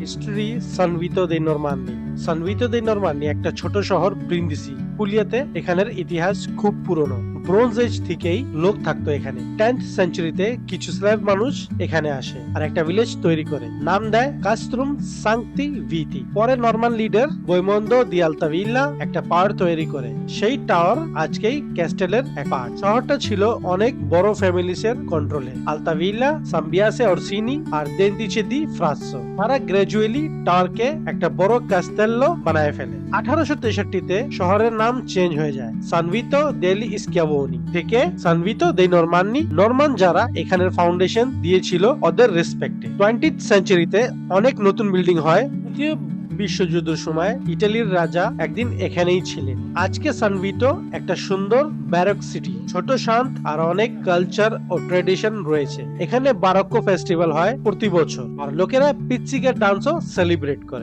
History সানভিতো দে নরমান্দি। সানভিতো দে নরমান্দি একটা ছোট শহর ব্রিন্দিসি, পুলিয়াতে। এখানের ইতিহাস খুব পুরনো। ব্রোঞ্জ এজ থেকেই লোক থাকতো এখানে। 10th সেঞ্চুরিতে কিছু স্ল্যাভ মানুষ এখানে আসে আর একটা ভিলেজ তৈরি করে, নাম দেয় কাস্ত্রুম সাংতি ভিতি। পরে নরমান লিডার বৈমন্দো দি আলতাভিলা একটা পাওয়ার তৈরি করে। সেই টাওয়ার আজকেই ক্যাস্টেলের এক পার্ট। শহরটা ছিল অনেক বড় ফ্যামিলিসের কন্ট্রোলে, আলতাভিলা, সাম্বিয়াসে অরসিনি আর দেন্দিচে দি ফ্রাসো। তারা গ্রাজুয়ালি টাওয়ারকে একটা বড় কাস্তেল্লো বানায় ফেলে। 1863-তে শহরের নাম চেঞ্জ হয়ে যায়, সানভিতো দেলি স্কিয়াভোনি থেকে সানভিতো দে নরমান্নি। নরমান যারা এখানের ফাউন্ডেশন দিয়েছিল ওদের রেসপেক্টে। 20th সেঞ্চুরিতে অনেক নতুন বিল্ডিং হয়। দ্বিতীয় বিশ্বযুদ্ধের সময় ইটালির রাজা একদিন এখানেই ছিলেন। আজকে সানভিতো একটা সুন্দর ব্যারক সিটি, ছোট শান্ত আর অনেক কালচার ও ট্রেডিশন রয়েছে। এখানে বারোক্কো ফেস্টিভ্যাল হয় প্রতি বছর আর লোকেরা পিচ্চিকা ডান্সও সেলিব্রেট করে।